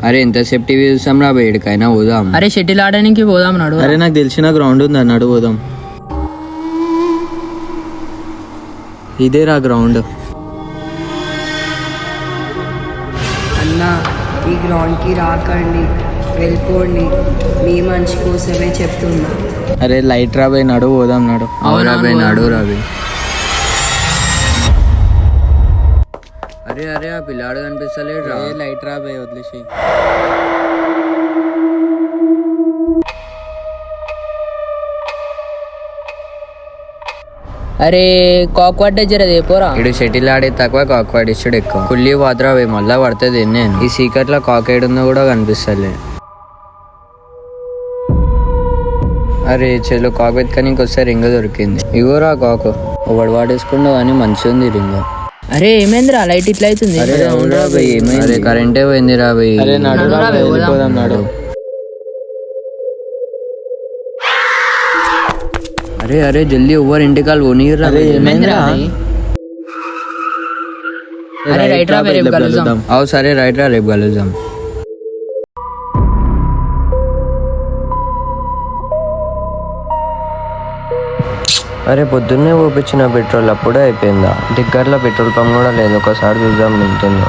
అరే ఎంతసేపు టీవీ చూస్తాం రా, బయటకైనా పోదాం. అరే షటిల్ ఆడడానికి పోదాం నాడు. అరే నాకు తెలిసిన గ్రౌండ్ ఉంది అన్నాడు, పోదాం. ఇదేరా గ్రౌండ్. అన్నా ఈ గ్రౌండ్కి రాకండి, వెళ్ళిపోండి, మీ మంచి కోసమే చెప్తున్నా. అరే లైట్ రాబోయే నడు, పోదాం నడు. అవునా బే, నడు రవి. అరే అరే ఆ పిల్లాడు కనిపిస్తలేడు రా. లైట్ రాబోయే, వదిలేసి. అరే కాక్ పడ్డ జరదే పోరా. ఇడు షటిల్ ఆడే తక్కువ, కాక్ పడిస్తాడు ఎక్కువ. కుల్లి పాత్ర అవి మళ్ళా పడుతుంది. నేను ఈ సీక్రెట్ లో కాక్ ఏడుందో కూడా కనిపిస్తలే. అరే చెల్లు కాక్ వెతకని ఇంకొస్తే రింగ్ దొరికింది. ఇగోరా కాకు, ఒకడు వాడేసుకుండో కానీ మంచిగా ఉంది రింగ్. అరే ఏమైందిరా లైట్ ఇట్లా అవుతుంది. అరే కరెంటే పోయింది రా బయ్. అరే నడు రా, వెళ్ళిపోదాం నడు. అరే అరే జల్దీ ఓవర్ ఇంటికాలు పోనీరా. ఏమైందిరా? అరే రైట్ రా, రేపు కలుద్దాం. అవు సరే రైట్ రా, రేపు కలుద్దాం. అరే పొద్దున్నే పోపించిన పెట్రోల్ అప్పుడే అయిపోయిందా? దగ్గరలో పెట్రోల్ పంప్ కూడా లేదు, ఒకసారి చూద్దాం నింటుందో.